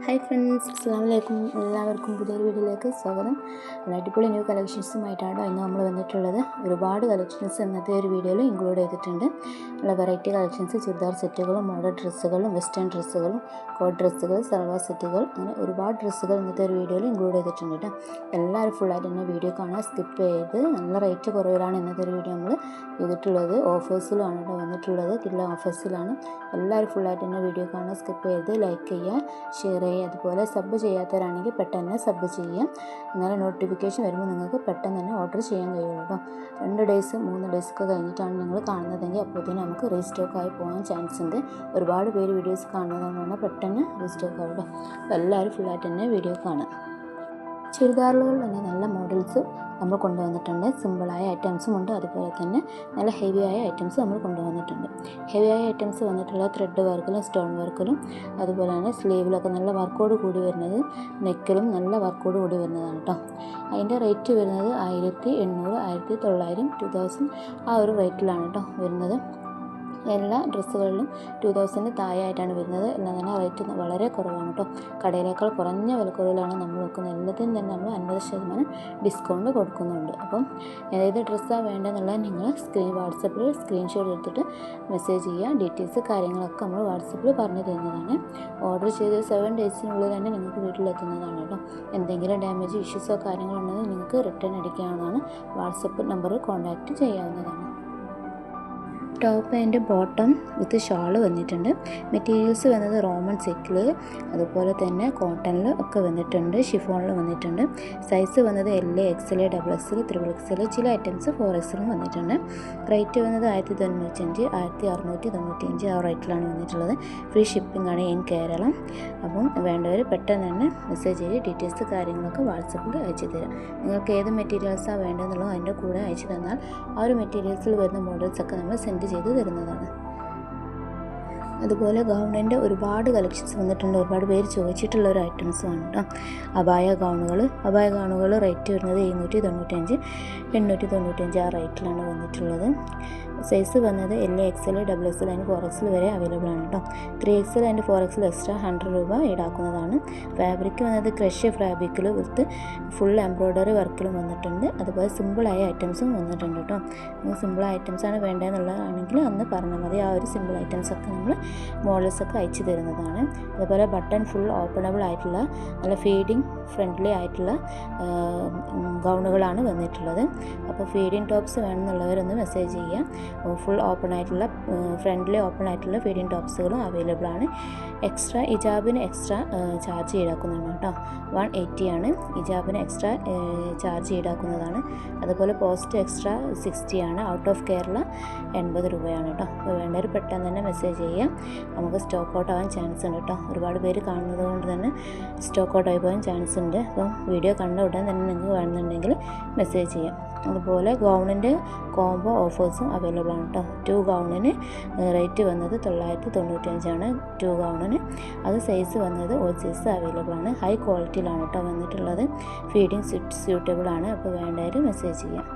Hi friends, അസ്സലാമു അലൈക്കും. എല്ലാവർക്കും പുതിയൊരു വീഡിയോയിലേക്ക് സ്വാഗതം. അടിപൊളി ന്യൂ കളക്ഷൻസുമായിട്ടാണ് ഇന്ന് നമ്മൾ വന്നിട്ടുള്ളത്. ഒരുപാട് കളക്ഷൻസ് ഇന്നത്തെ ഒരു വീഡിയോയിൽ ഇൻക്ലൂഡ് ചെയ്തിട്ടുണ്ട്. നല്ല വെറൈറ്റി കളക്ഷൻസ്, ചുരിദാർ സെറ്റുകളും മോഡൽ ഡ്രസ്സുകളും വെസ്റ്റേൺ ഡ്രസ്സുകളും കോട്ട് ഡ്രസ്സുകൾ, സൽവാർ സെറ്റുകൾ, അങ്ങനെ ഒരുപാട് ഡ്രസ്സുകൾ ഇന്നത്തെ ഒരു വീഡിയോയിൽ ഇൻക്ലൂഡ് ചെയ്തിട്ടുണ്ട് കേട്ടോ. എല്ലാവരും ഫുള്ളായിട്ട് തന്നെ വീഡിയോ കാണാൻ സ്കിപ്പ് ചെയ്ത് നല്ല റേറ്റ് കുറവിലാണ് ഇന്നത്തെ ഒരു വീഡിയോ നമ്മൾ ചെയ്തിട്ടുള്ളത്. ഓഫേഴ്സിലാണ് കേട്ടോ വന്നിട്ടുള്ളത്, കില്ല ഓഫേഴ്സിലാണ്. എല്ലാവരും ഫുള്ളായിട്ട് തന്നെ വീഡിയോ കാണാൻ സ്കിപ്പ് ചെയ്ത് ലൈക്ക് ചെയ്യുക, ഷെയർ ചെയ്യുക. അതുപോലെ സബ് ചെയ്യാത്തവരാണെങ്കിൽ പെട്ടെന്ന് സബ് ചെയ്യാം. എന്നാലും നോട്ടിഫിക്കേഷൻ വരുമ്പോൾ നിങ്ങൾക്ക് പെട്ടെന്ന് തന്നെ ഓർഡർ ചെയ്യാൻ കഴിയുള്ളൂ കേട്ടോ. 2 ഡേയ്സ് 3 ഡേയ്സൊക്കെ കഴിഞ്ഞിട്ടാണ് നിങ്ങൾ കാണുന്നതെങ്കിൽ അപ്പോഴത്തേനും നമുക്ക് റീസ്റ്റോക്ക് ആയി പോകാൻ ചാൻസ് ഉണ്ട്. ഒരുപാട് പേര് വീഡിയോസ് കാണുന്നതുകൊണ്ടാണ് പെട്ടെന്ന് റീസ്റ്റോക്ക് ആവും കേട്ടോ. അപ്പോൾ എല്ലാവരും ഫുള്ളായിട്ട് തന്നെ വീഡിയോ കാണാം. ചുരിദാറുകൾ തന്നെ നല്ല മോഡൽസ് നമ്മൾ കൊണ്ടുവന്നിട്ടുണ്ട്. സിമ്പിളായ ഐറ്റംസും ഉണ്ട്, അതുപോലെ തന്നെ നല്ല ഹെവിയായ ഐറ്റംസ് നമ്മൾ കൊണ്ടുവന്നിട്ടുണ്ട്. ഹെവിയായ ഐറ്റംസ് വന്നിട്ടുള്ള ത്രെഡ് വർക്കിലും സ്റ്റോൺ വർക്കിലും അതുപോലെ തന്നെ സ്ലീവിലൊക്കെ നല്ല വർക്കോട് കൂടി വരുന്നത്, നെക്കിലും നല്ല വർക്കോട് കൂടി വരുന്നതാണ് കേട്ടോ. അതിൻ്റെ റേറ്റ് വരുന്നത് 1800, 1900, 2000 ആ ഒരു റേറ്റിലാണ് കേട്ടോ വരുന്നത്. എല്ലാ ഡ്രസ്സുകളിലും 2000 താഴെയായിട്ടാണ് വരുന്നത്. എല്ലാം തന്നെ റേറ്റ് വളരെ കുറവാണ് കേട്ടോ. കടയിലേക്കാൾ കുറഞ്ഞ വിലക്കുറവിലാണ് നമ്മൾ നോക്കുന്നത്. എല്ലാത്തിനും തന്നെ നമ്മൾ 50% ഡിസ്കൗണ്ട് കൊടുക്കുന്നുണ്ട്. അപ്പം ഏത് ഡ്രസ്സാണ് വേണ്ടതെന്നുള്ളത് നിങ്ങൾ വാട്സപ്പിൽ സ്ക്രീൻഷോട്ട് എടുത്തിട്ട് മെസ്സേജ് ചെയ്യുക. ഡീറ്റെയിൽസ് കാര്യങ്ങളൊക്കെ നമ്മൾ വാട്സപ്പിൽ പറഞ്ഞു തരുന്നതാണ്. ഓർഡർ ചെയ്ത് 7 ഡേയ്സിനുള്ളിൽ തന്നെ നിങ്ങൾക്ക് വീട്ടിലെത്തുന്നതാണ് കേട്ടോ. എന്തെങ്കിലും ഡാമേജ് ഇഷ്യൂസോ കാര്യങ്ങളുണ്ടെങ്കിൽ നിങ്ങൾക്ക് റിട്ടേൺ അടിക്കാവുന്നതാണ്. വാട്സപ്പ് നമ്പറിൽ കോൺടാക്റ്റ് ചെയ്യാവുന്നതാണ്. Top and bottom with shawl വന്നിട്ടുണ്ട്. മെറ്റീരിയൽസ് വന്നത് റോമൻ സിൽക്കിൽ, അതുപോലെ തന്നെ കോട്ടണിൽ ഒക്കെ വന്നിട്ടുണ്ട്, ഷിഫോണിൽ വന്നിട്ടുണ്ട്. സൈസ് വന്നത് LA, XL, XXL, XXL, ചില ഐറ്റംസ് 4XL വന്നിട്ടുണ്ട്. റേറ്റ് വന്നത് 1095, 1695 ആ റേറ്റിലാണ് വന്നിട്ടുള്ളത്. ഫ്രീ ഷിപ്പിംഗ് ആണ് ഇൻ കേരളം. അപ്പം വേണ്ടവർ പെട്ടെന്ന് തന്നെ മെസ്സേജ് ചെയ്ത് ഡീറ്റെയിൽസ് കാര്യങ്ങളൊക്കെ വാട്സപ്പിൽ അയച്ചു തരാം. നിങ്ങൾക്ക് ഏത് മെറ്റീരിയൽസാണ് വേണ്ടതെന്നുള്ളത് അതിൻ്റെ കൂടെ അയച്ചു തന്നാൽ ആ ഒരു മെറ്റീരിയൽസിൽ വരുന്ന മോഡൽസൊക്കെ നമ്മൾ സെൻഡ് ചെയ്ത് തരുന്നതാണ്. അതുപോലെ ഗൗണിൻ്റെ ഒരുപാട് കളക്ഷൻസ് വന്നിട്ടുണ്ട്. ഒരുപാട് പേര് ചോദിച്ചിട്ടുള്ള ഒരു ഐറ്റംസുമാണ് കേട്ടോ. അബായ ഗൗണുകൾ റേറ്റ് വരുന്നത് 795, 895 ആ റേറ്റിലാണ് വന്നിട്ടുള്ളത്. സൈസ് വന്നത് LA, XL, XXL and 4XL വരെ അവൈലബിൾ ആണ് കേട്ടോ. 3XL ആൻഡ് 4XL എക്സ്ട്രാ 100 രൂപ ഈടാക്കുന്നതാണ്. ഫാബ്രിക് വന്നത് ക്രഷ് ഫാബ്രിക്കിൽ വിത്ത് ഫുൾ എംബ്രോയ്ഡറി വർക്കിലും വന്നിട്ടുണ്ട്. അതുപോലെ സിമ്പിളായ ഐറ്റംസും വന്നിട്ടുണ്ട് കേട്ടോ. നിങ്ങൾ സിമ്പിൾ ഐറ്റംസാണ് വേണ്ടതെന്നുള്ളതാണെങ്കിൽ അന്ന് പറഞ്ഞാൽ മതി. ആ ഒരു സിമ്പിൾ ഐറ്റംസൊക്കെ നമ്മൾ മോഡൽസൊക്കെ അയച്ചു തരുന്നതാണ്. അതുപോലെ ബട്ടൺ ഫുൾ ഓപ്പണബിൾ ആയിട്ടുള്ള നല്ല ഫീഡിങ് ഫ്രണ്ട്ലി ആയിട്ടുള്ള ഗൗണുകളാണ് വന്നിട്ടുള്ളത്. അപ്പോൾ ഫീഡിങ് ടോപ്സ് വേണമെന്നുള്ളവരൊന്ന് മെസ്സേജ് ചെയ്യാം. ഫുൾ ഓപ്പൺ ആയിട്ടുള്ള ഫ്രണ്ട്ലി ഓപ്പൺ ആയിട്ടുള്ള ഫീഡിങ് ടോപ്സുകളും അവൈലബിൾ ആണ്. എക്സ്ട്രാ ഇജാബിന് എക്സ്ട്രാ ചാർജ് ഈടാക്കുന്നുണ്ട് കേട്ടോ. 180 ആണ് ഇജാബിന് എക്സ്ട്രാ ചാർജ് ഈടാക്കുന്നതാണ്. അതുപോലെ പോസ്റ്റ് എക്സ്ട്രാ 60 ആണ്. ഔട്ട് ഓഫ് കേരള 80 രൂപയാണ് കേട്ടോ. അപ്പോൾ വേണ്ടവർ പെട്ടെന്ന് തന്നെ മെസ്സേജ് ചെയ്യാം. നമുക്ക് സ്റ്റോക്ക് ഔട്ട് ആവാൻ ചാൻസ് ഉണ്ട് കേട്ടോ. ഒരുപാട് പേര് കാണുന്നത് കൊണ്ട് തന്നെ സ്റ്റോക്ക് ഔട്ട് ആയി പോകാൻ ചാൻസ് ഉണ്ട്. അപ്പം വീഡിയോ കണ്ട ഉടൻ തന്നെ നിങ്ങൾക്ക് വേണമെന്നുണ്ടെങ്കിൽ മെസ്സേജ് ചെയ്യാം. അതുപോലെ ഗൗണിൻ്റെ കോംബോ ഓഫേഴ്സും അവൈലബിൾ ആണ് കേട്ടോ. 2 ഗൗണിന് റേറ്റ് വന്നത് 995 ആണ് 2 ഗൗണിന്. അത് സൈസ് വന്നത് ഓൾ സൈസ് അവൈലബിൾ ആണ്. ഹൈ ക്വാളിറ്റിയിലാണ് കേട്ടോ വന്നിട്ടുള്ളത്. ഫീഡിങ് സ്യൂട്ടബിൾ ആണ്. അപ്പോൾ വേണ്ടവർ മെസ്സേജ് ചെയ്യാം.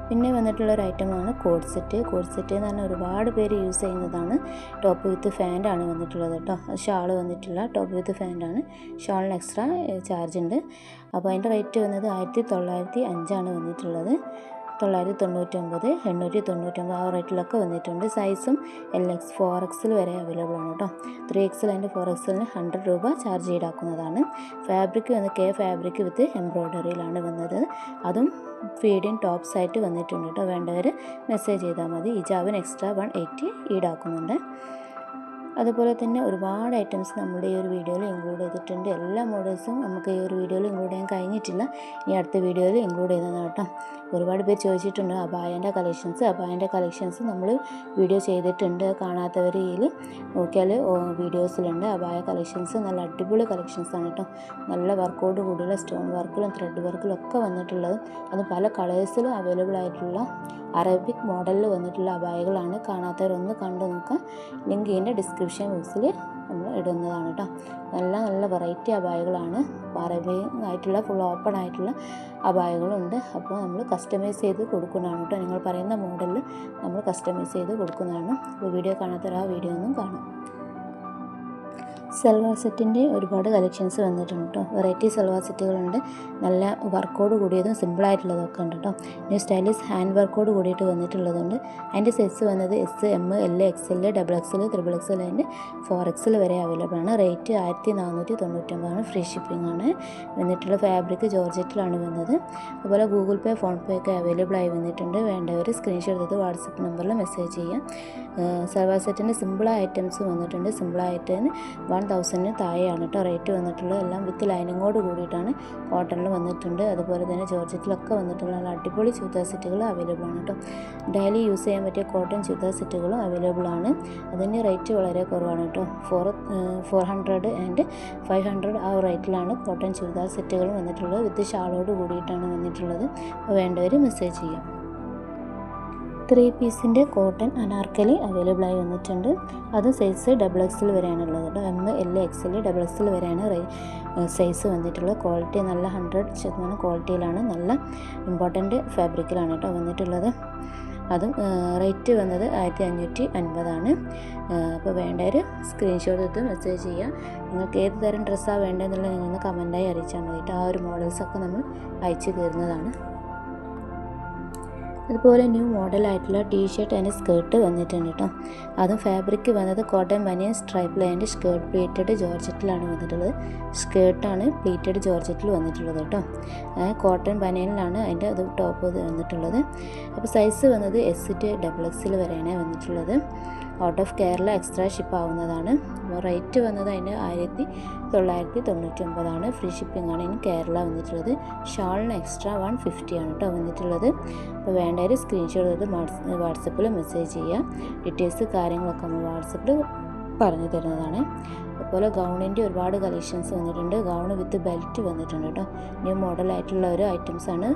പിന്നെ വന്നിട്ടുള്ളൊരു ഐറ്റമാണ് കോഡ് സെറ്റ് എന്ന് പറഞ്ഞാൽ ഒരുപാട് പേര് യൂസ് ചെയ്യുന്നതാണ്. ടോപ്പ് വിത്ത് ഫാൻ്റാണ് വന്നിട്ടുള്ളത് കേട്ടോ. ഷാൾ വന്നിട്ടില്ല, ടോപ്പ് വിത്ത് ഫാൻ്റാണ്. ഷാളിന് എക്സ്ട്രാ ചാർജ് ഉണ്ട്. അപ്പോൾ അതിൻ്റെ റേറ്റ് വന്നത് 1905 ആണ് വന്നിട്ടുള്ളത്. 999, 899 ആ റേറ്റിലൊക്കെ വന്നിട്ടുണ്ട്. സൈസും LX, 4XL വരെ അവൈലബിൾ ആണ് കേട്ടോ. 3XL ആൻഡ് 4XLന് 100 രൂപ ചാർജ് ഈടാക്കുന്നതാണ്. ഫാബ്രിക് വന്ന് ഫാബ്രിക് വിത്ത് എംബ്രോയ്ഡറിയിലാണ് വന്നത്. അതും ഫീഡിങ് ടോപ്സ് ആയിട്ട് വന്നിട്ടുണ്ട് കേട്ടോ. വേണ്ടവർ മെസ്സേജ് ചെയ്താൽ മതി. ഇജാബിന് എക്സ്ട്രാ 180 ഈടാക്കുന്നുണ്ട്. അതുപോലെ തന്നെ ഒരുപാട് ഐറ്റംസ് നമ്മുടെ ഈ ഒരു വീഡിയോയിൽ ഇൻക്ലൂഡ് ചെയ്തിട്ടുണ്ട്. എല്ലാ മോഡൽസും നമുക്ക് ഈ ഒരു വീഡിയോയിൽ ഇൻക്ലൂഡ് ചെയ്യാൻ കഴിഞ്ഞിട്ടില്ല. ഇനി അടുത്ത വീഡിയോയിൽ ഇൻക്ലൂഡ് ചെയ്യുന്നതാണ് കേട്ടോ. ഒരുപാട് പേര് ചോദിച്ചിട്ടുണ്ട് അബായൻ്റെ കളക്ഷൻസ് നമ്മൾ വീഡിയോ ചെയ്തിട്ടുണ്ട്. കാണാത്തവർ ഇതിൽ നോക്കിയാൽ വീഡിയോസിലുണ്ട്. അബായ കളക്ഷൻസ് നല്ല അടിപൊളി കളക്ഷൻസാണ് കേട്ടോ. നല്ല വർക്കോട് കൂടിയുള്ള സ്റ്റോൺ വർക്കിലും ത്രെഡ് വർക്കിലും ഒക്കെ വന്നിട്ടുള്ളത്. അത് പല കളേഴ്സിലും അവൈലബിൾ ആയിട്ടുള്ള അറബിക് മോഡലിൽ വന്നിട്ടുള്ള അബായകളാണ്. കാണാത്തവരൊന്ന് കണ്ടു നോക്കാം. ലിങ്ക് ഇതിൻ്റെ ഡിസ്ക്രിപ്ഷൻ ബോക്സിൽ നമ്മൾ ഇടുന്നതാണ് കേട്ടോ. നല്ല വെറൈറ്റി അബായകളാണ്. അറബിക് ആയിട്ടുള്ള ഫുൾ ഓപ്പൺ ആയിട്ടുള്ള അബായകളുണ്ട്. അപ്പോൾ നമ്മൾ കസ്റ്റമൈസ് ചെയ്ത് കൊടുക്കുന്നതാണ് കേട്ടോ. നിങ്ങൾ പറയുന്ന മോഡലിൽ നമ്മൾ കസ്റ്റമൈസ് ചെയ്ത് കൊടുക്കുന്നതാണ്. അപ്പോൾ വീഡിയോ കാണാത്തവർ ആ വീഡിയോ ഒന്നും കാണാം. സൽവാർ സെറ്റിൻ്റെ ഒരുപാട് കളക്ഷൻസ് വന്നിട്ടുണ്ട് കേട്ടോ. വെറൈറ്റി സൽവാർ സെറ്റുകളുണ്ട്. നല്ല വർക്കോട് കൂടിയതും സിമ്പിളായിട്ടുള്ളതൊക്കെ ഉണ്ട് കേട്ടോ. ന്യൂ സ്റ്റൈലിഷ് ഹാൻഡ് വർക്കോട് കൂടിയിട്ട് വന്നിട്ടുള്ളതുണ്ട്. അതിൻ്റെ സൈസ് വന്നത് S, M, L, XL, XXL, XXL and 4XL വരെ അവൈലബിൾ ആണ്. റേറ്റ് 1499 ഫ്രീ ഷിപ്പിംഗ് ആണ് വന്നിട്ടുള്ള. ഫാബ്രിക് ജോർജറ്റിലാണ് വന്നത്. അതുപോലെ ഗൂഗിൾ പേ, ഫോൺ പേ ഒക്കെ അവൈലബിൾ ആയി വന്നിട്ടുണ്ട്. വേണ്ടവർ സ്ക്രീൻഷോട്ട് എടുത്ത് വാട്സപ്പ് നമ്പറിൽ മെസ്സേജ് ചെയ്യാം. സൽവാർ സെറ്റിൻ്റെ സിമ്പിൾ ഐറ്റംസ് വന്നിട്ടുണ്ട്. സിമ്പിളായിട്ട് 1000 താഴെയാണ് കേട്ടോ റേറ്റ് വന്നിട്ടുള്ളത്. എല്ലാം വിത്ത് ലൈനിങ്ങോട് കൂടിയിട്ടാണ് കോട്ടണിൽ വന്നിട്ടുണ്ട്. അതുപോലെ തന്നെ ജോർജറ്റിലൊക്കെ വന്നിട്ടുള്ള നല്ല അടിപൊളി ചുരിദാർ സെറ്റുകൾ അവൈലബിൾ ആണ് കേട്ടോ. ഡെയിലി യൂസ് ചെയ്യാൻ പറ്റിയ കോട്ടൺ ചുരിദാർ സെറ്റുകളും അവൈലബിൾ ആണ്. അതിൻ്റെ റേറ്റ് വളരെ കുറവാണ് കേട്ടോ. 400 ആൻഡ് 500 ആ റേറ്റിലാണ് കോട്ടൺ ചുരിദാർ സെറ്റുകൾ വന്നിട്ടുള്ളത്. വിത്ത് ഷാളോട് കൂടിയിട്ടാണ് വന്നിട്ടുള്ളത്. അപ്പോൾ വേണ്ടവർ മെസ്സേജ് ചെയ്യാം. 3 പീസിൻ്റെ കോട്ടൺ അനാർക്കലി അവൈലബിൾ ആയി വന്നിട്ടുണ്ട്. അത് സൈസ് XXL വരെയാണുള്ളത് കേട്ടോ. M, L, XL, XXL വരെയാണ് സൈസ് വന്നിട്ടുള്ളത്. ക്വാളിറ്റി നല്ല 100% ക്വാളിറ്റിയിലാണ്. നല്ല ഇമ്പോർട്ടൻ്റ് ഫാബ്രിക്കിലാണ് കേട്ടോ വന്നിട്ടുള്ളത്. അതും റേറ്റ് വന്നത് 1550 ആണ്. അപ്പോൾ വേണ്ടവർ സ്ക്രീൻഷോട്ട് എടുത്ത് മെസ്സേജ് ചെയ്യുക. നിങ്ങൾക്ക് ഏത് തരം ഡ്രസ്സാണ് വേണ്ടതെന്നുള്ളത് നിങ്ങളൊന്ന് കമൻറ്റായി അറിയിച്ചാൽ മതി. ആ ഒരു മോഡൽസൊക്കെ നമ്മൾ അയച്ചു തരുന്നതാണ്. അതുപോലെ ന്യൂ മോഡലായിട്ടുള്ള ടീഷർട്ട് ആൻഡ് സ്കേർട്ട് വന്നിട്ടുണ്ട് കേട്ടോ. അതും ഫാബ്രിക് വന്നത് കോട്ടൺ ബനിയൻ സ്ട്രൈപ്പ് ലൈൻ്റെ സ്കേർട്ട് പ്ലീറ്റഡ് ജോർജറ്റിലാണ് വന്നിട്ടുള്ളത്. സ്കേർട്ടാണ് പ്ലീറ്റഡ് ജോർജറ്റിൽ വന്നിട്ടുള്ളത് കേട്ടോ. കോട്ടൺ ബനിയനിലാണ് അതിൻ്റെ അത് ടോപ്പ് വന്നിട്ടുള്ളത്. അപ്പോൾ സൈസ് വന്നത് S to XXL വരെയാണ് വന്നിട്ടുള്ളത്. Out of Kerala extra ship ആവുന്നതാണ്. റേറ്റ് വന്നത് അതിന് 1999 ആണ്. ഫ്രീ ഷിപ്പിംഗ് ആണ് ഇനി കേരള വന്നിട്ടുള്ളത്. ഷാളിന് എക്സ്ട്രാ 150 ആണ് കേട്ടോ വന്നിട്ടുള്ളത്. അപ്പോൾ വേണ്ടവർ സ്ക്രീൻഷോട്ട് എടുത്ത് വാട്സപ്പിൽ മെസ്സേജ് ചെയ്യുക. ഡീറ്റെയിൽസ് കാര്യങ്ങളൊക്കെ നമ്മൾ വാട്സപ്പിൽ പറഞ്ഞു തരുന്നതാണ്. അതുപോലെ ഗൗണിൻ്റെ ഒരുപാട് കളക്ഷൻസ് വന്നിട്ടുണ്ട്. ഗൗൺ വിത്ത് ബെൽറ്റ് വന്നിട്ടുണ്ട് കേട്ടോ. ന്യൂ മോഡലായിട്ടുള്ള ഒരു ഐറ്റംസാണ്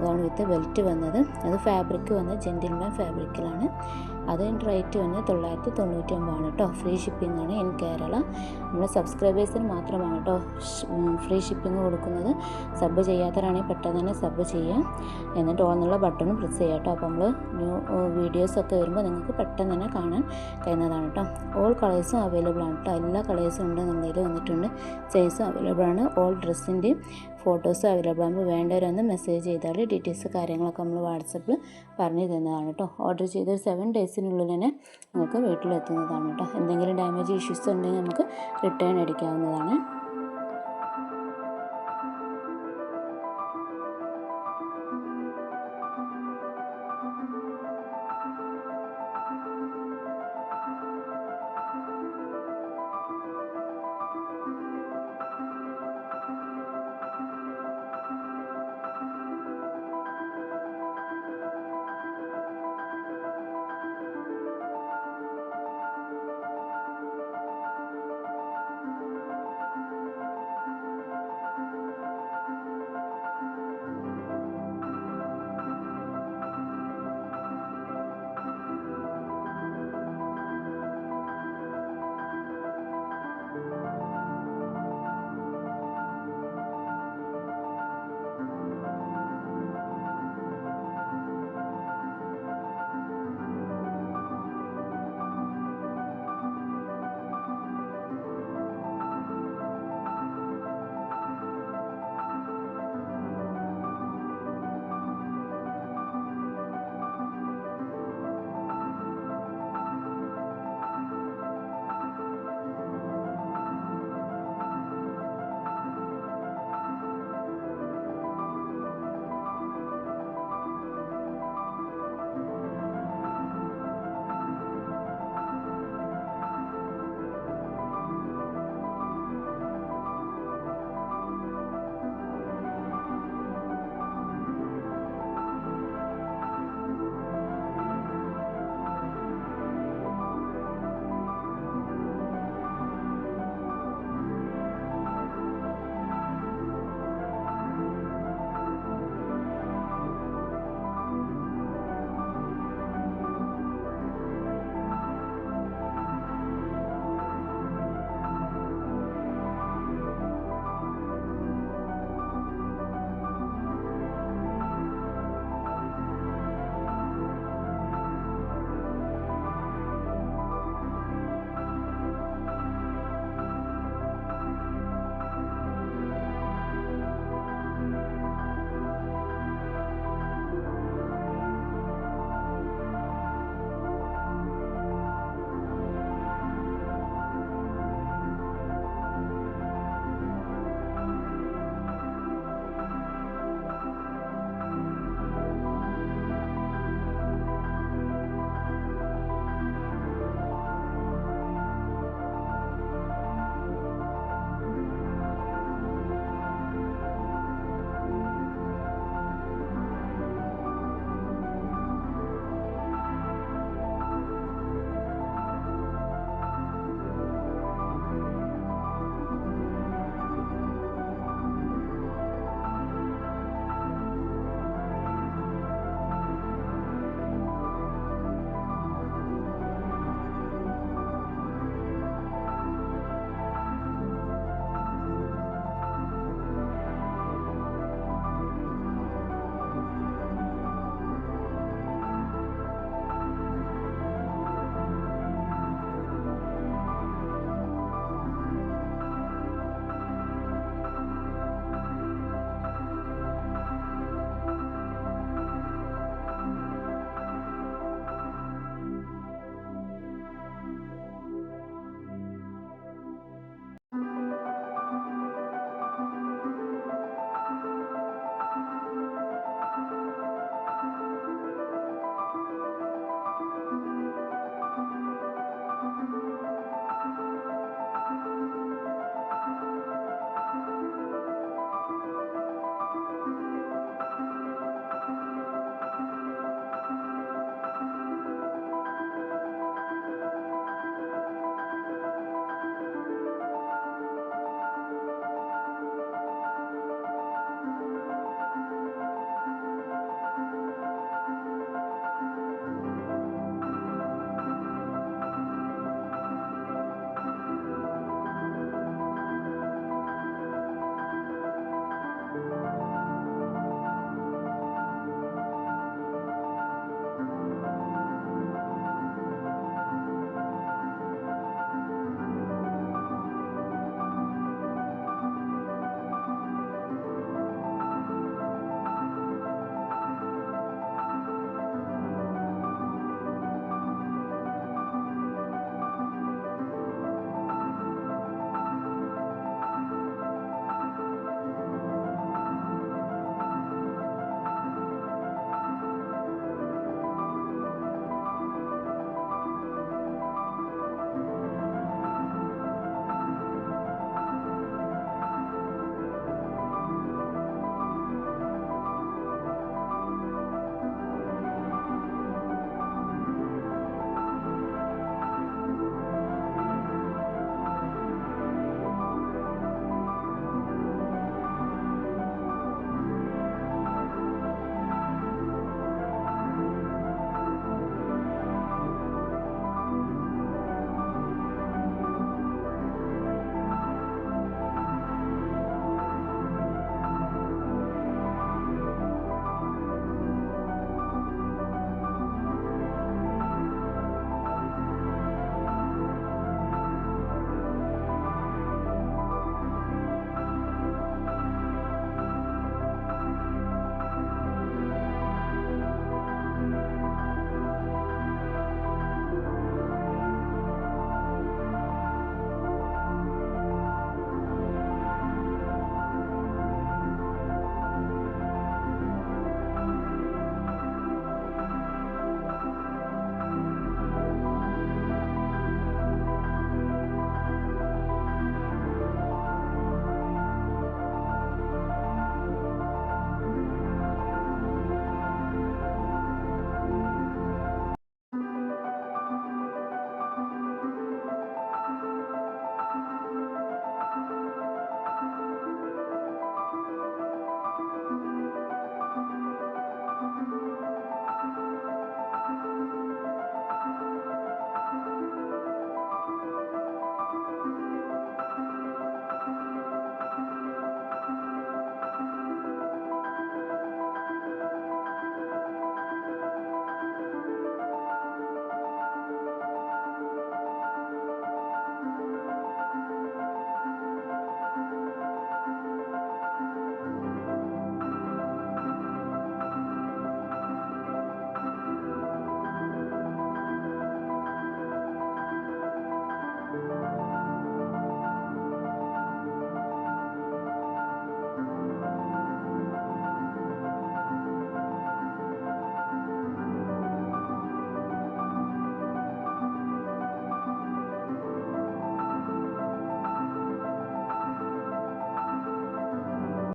ഗൗൺ വിത്ത് ബെൽറ്റ് വന്നത്. അത് ഫാബ്രിക് വന്നത് ജെൻറ്റിൽമാൻ ഫാബ്രിക്കിലാണ്. അതിൻ്റെ റേറ്റ് വന്നത് 999 ആണ് കേട്ടോ. ഫ്രീ ഷിപ്പിംഗ് ആണ് ഇൻ കേരള. നമ്മൾ സബ്സ്ക്രൈബേഴ്സിന് മാത്രമാണ് കേട്ടോ ഫ്രീ ഷിപ്പിംഗ് കൊടുക്കുന്നത്. സബ് ചെയ്യാത്തവരാണെങ്കിൽ പെട്ടെന്ന് തന്നെ സബ് ചെയ്യാം. എന്നിട്ട് ഓന്നുള്ള ബട്ടണും പ്രസ് ചെയ്യാം കേട്ടോ. അപ്പോൾ നമ്മൾ ന്യൂ വീഡിയോസൊക്കെ വരുമ്പോൾ നിങ്ങൾക്ക് പെട്ടെന്ന് തന്നെ കാണാൻ കഴിയുന്നതാണ് കേട്ടോ. ഓൾ കളേഴ്സും അവൈലബിൾ ആണ് കേട്ടോ. എല്ലാ കളേഴ്സും ഉണ്ട് നമ്മുടെ വന്നിട്ടുണ്ട്. സൈസും അവൈലബിൾ ആണ്. ഓൾ ഡ്രസ്സിൻ്റെയും ഫോട്ടോസ് അവൈലബിൾ ആകുമ്പോൾ വേണ്ടവരൊന്ന് മെസ്സേജ് ചെയ്താൽ ഡീറ്റെയിൽസ് കാര്യങ്ങളൊക്കെ നമ്മൾ വാട്സപ്പിൽ പറഞ്ഞു തരുന്നതാണ് കേട്ടോ. ഓർഡർ ചെയ്തൊരു 7 ഡേയ്സിനുള്ളിൽ തന്നെ നമുക്ക് വീട്ടിലെത്തുന്നതാണ് കേട്ടോ. എന്തെങ്കിലും ഡാമേജ് ഇഷ്യൂസ് ഉണ്ടെങ്കിൽ നമുക്ക് റിട്ടേൺ അടിക്കാവുന്നതാണ്.